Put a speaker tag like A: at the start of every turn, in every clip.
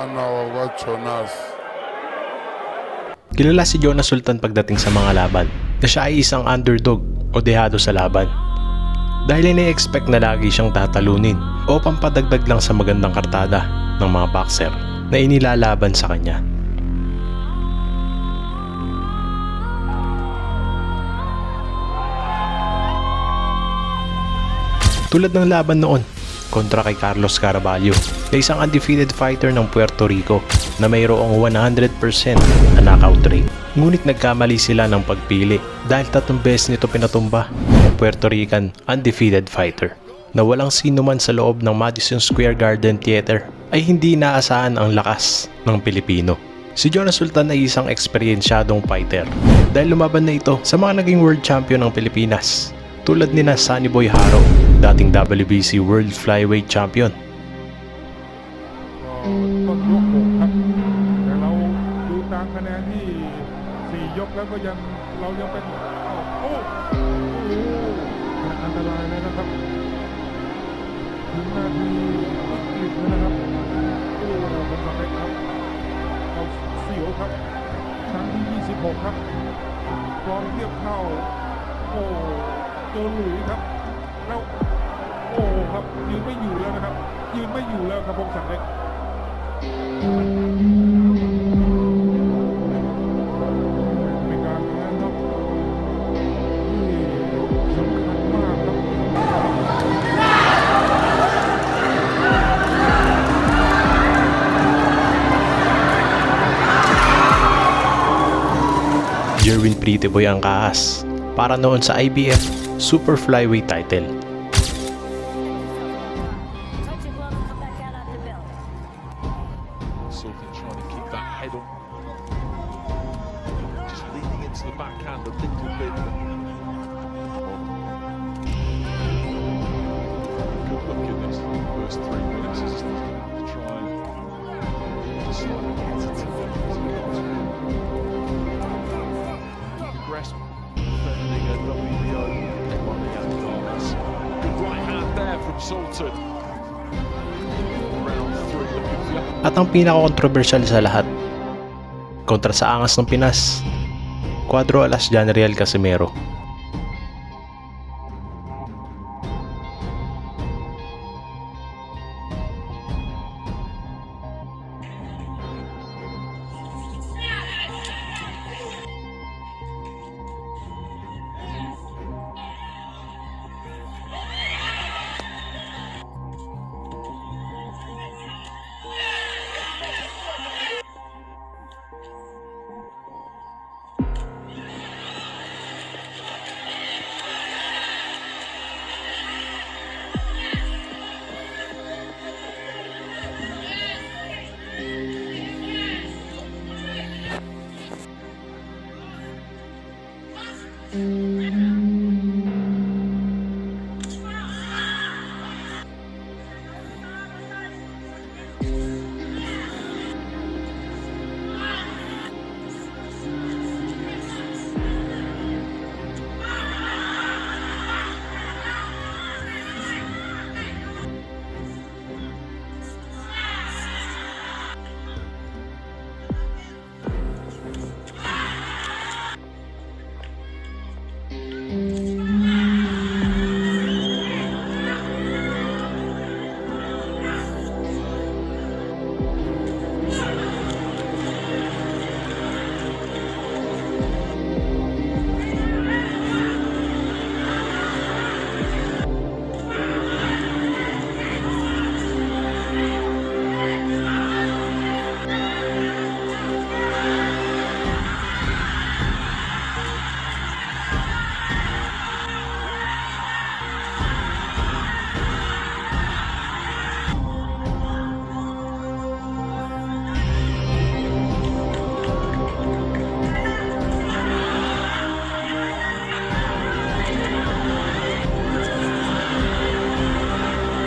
A: umfana wakwa-Jonas.
B: Kilala si Jonas Sultan pagdating sa mga laban na siya ay isang underdog o dehado sa laban. Dahil ini-expect na lagi siyang tatalunin o pampadagdag lang sa magandang kartada ng mga boxer na inilalaban sa kanya. Tulad ng laban noon kontra kay Carlos Caraballo na isang undefeated fighter ng Puerto Rico na mayroong 100% na knockout rate. Ngunit nagkamali sila ng pagpili dahil 3 beses nito pinatumba ang Puerto Rican undefeated fighter na walang sino man sa loob ng Madison Square Garden Theater ay hindi inaasahan ang lakas ng Pilipino. Si Jonas Sultan ay isang eksperyensyadong fighter dahil lumaban na ito sa mga naging world champion ng Pilipinas tulad ni na Sunny Boy Haro, dating WBC World Flyweight Champion.
C: ต้นยก6ครับแต่เราดูตามคะแนนที่4ยกแล้วก็เรายังเป็นอันตรายเลยนะครับถึงนาทีวิกฤตแล้วนะครับผมสำเร็จครับเอาเสียวครับครั้งที่26ครับกรองเทียบเข้าเจอหลุยครับแล้วครับยืนไม่อยู่แล้วนะครับยืนไม่อยู่แล้วครับผมสำเร็จเป็นการแพ้ครับที่สำคัญมากครับ
B: Jerwin Prettyboy ang kaas para noon sa IBF Super Flyweight title.
D: Sultan trying to keep that head up, just leaning into the backhand a little bit. Good look at this first 3 minutes is to try to slightly progress defending a WBO Mariano Carlos. Good right hand there from Sultan. Round 3 looking for you.
B: At ang pinaka-controversial sa lahat, kontra sa angas ng Pinas, Cuadro Alas Jan Real Casimero.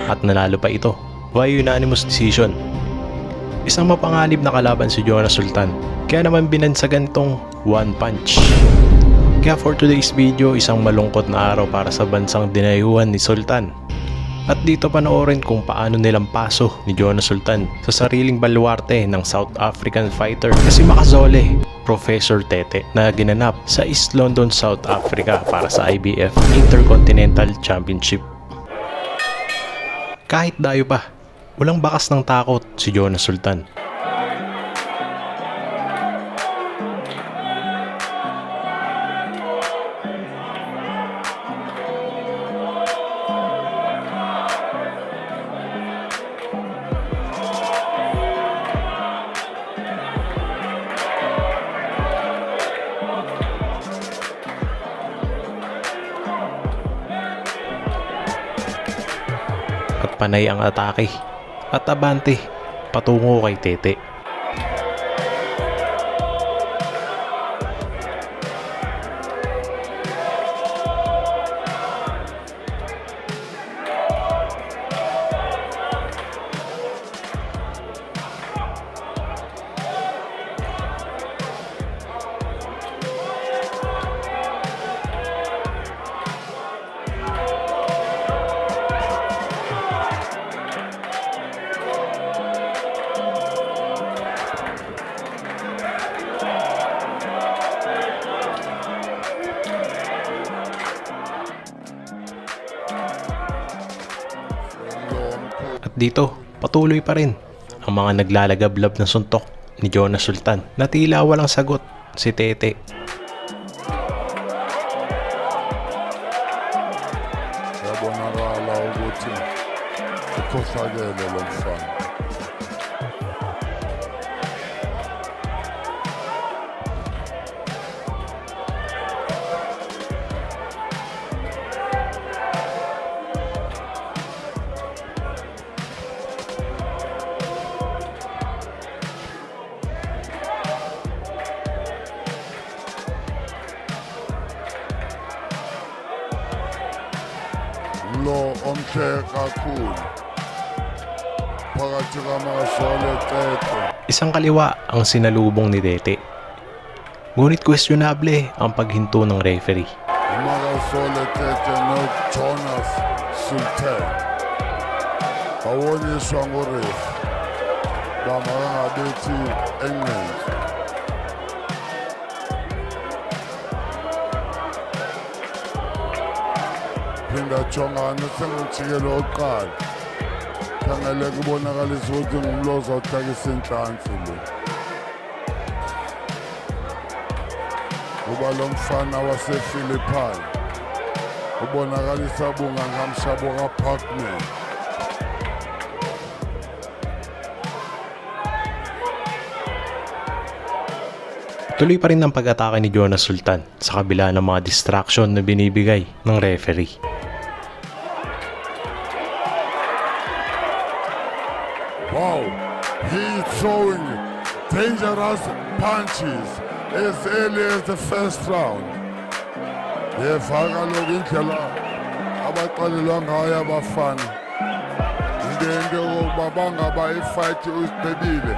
B: At nanalo pa ito by unanimous decision. Isang mapanganib na kalaban si Jonas Sultan, kaya naman binansagan tong one punch. Kaya for today's video, isang malungkot na araw para sa bansang dinayuhan ni Sultan. At dito panoorin kung paano nilampaso ni Jonas Sultan sa sariling baluarte ng South African fighter na si Makazole, Professor Tete, na ginanap sa East London, South Africa para sa IBF Intercontinental Championship. Kahit dayo pa, walang bakas ng takot si Jonas Sultan. At panay ang atake at abante patungo kay Tete. At dito, patuloy pa rin ang mga naglalagablab ng suntok ni Jonas Sultan na tila walang sagot si Tete.
C: Yabonakala ukuthi ukhohlakele lo mfana. Lo omhle kakhulu phakathi kaMakazole Tete.
B: Isang kaliwa ang sinalubong ni Tete. Ngunit questionable ang paghinto ng referee.
C: uMakazole Tete noJonas Sultan bawoniswa ngoref bangabethi England. Phinda jongana sengijikelo oqala khangele kubonakalisa ukuthi ngumlozi othakisa inhlansi lo. Kuba lo mfana wasePhilippine ubonakalisa bungangamshabo kaParkman.
B: Tuloy pa rin ang pag-atake ni Jonas Sultan sa kabila ng mga distraction na binibigay ng referee.
C: Wow, he's throwing dangerous punches as early as the first round. Yefaka lokhu indlela abaqalelwa ngayo abafana. Into yokuba bangaba ifight usiqedile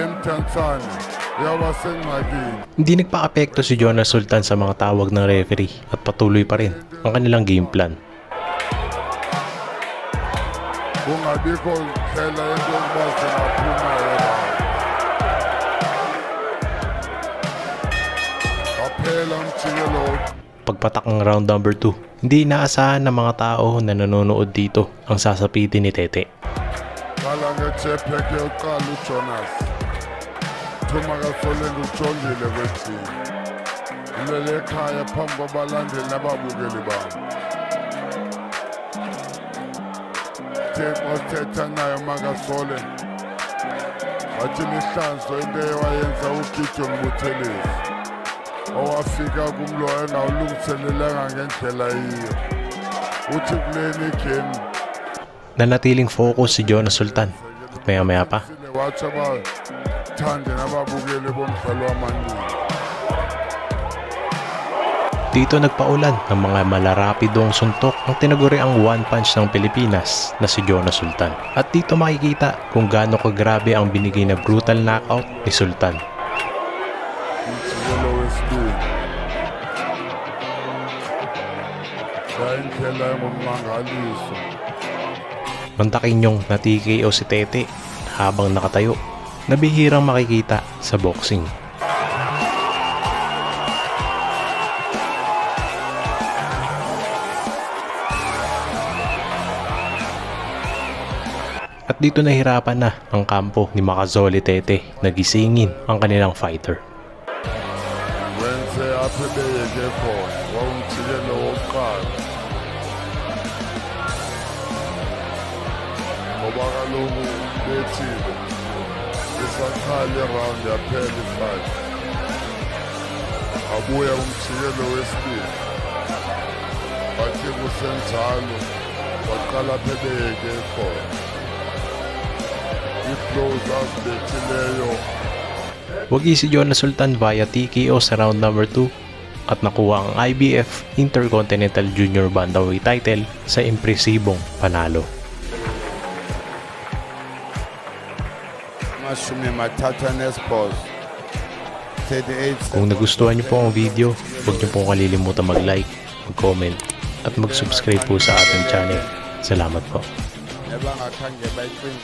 C: emthansane yaba sengxakini.
B: Hindi nagpa-apekto si Jonas Sultan sa mga tawag ng referee at patuloy pa rin ang kanilang game plan.
C: Kungabikho ndlela yokuba singaphuma kaphela umjikelo.
B: Pagpatak ng round number 2, hindi inaasahan ng mga tao na nanonood dito ang sasapitin ni Tete.
C: Qala nge-jetpack yokuqala uJonas uMakazole ngujongile kwethini ulele ekhaya phambi kwabalandeli nababukeli bami. Othetha nayo uMakazole wathi lihlanzo into ewayenza uGideon Buthelezi owafika kumlo engawulungiselelanga ngendlela yiyo. Uthi kuleni game
B: Nanatiling focus si Jonas Sultan at maya-maya pa
C: wathi abathande nababukeli bomdlalo wamaningi.
B: dito nagpaulan ng mga malarapidong suntok ng tinaguri ang one punch ng Pilipinas na si Jonas Sultan. At dito makikita kung gaano kagrabe ang binigay na brutal knockout ni Sultan.
C: yayindlela engummangaliso.
B: Mantakin yung na TKO si Tete habang nakatayo na bihirang makikita sa boxing. At dito nahirapan na ang kampo ni Makazole Tete na gisingin ang kanilang fighter.
C: wenze apha ebeyeke khona wawumjikelo wokuqala ngoba kaloku bethile isaqala irawundi yaphela i-5 abuya umjikelo wesibili wathi kusenjalo waqala apha ebeyeke khona i-blows azibethileyo.
B: Wagi si Jonas Sultan via TKO sa round number 2 at nakuha ang IBF Intercontinental Junior Bantamweight title sa impresibong panalo. Kung nagustuhan niyo po ang video, huwag niyo pong kalilimutan mag-like, mag-comment at mag-subscribe po sa ating channel. Salamat po.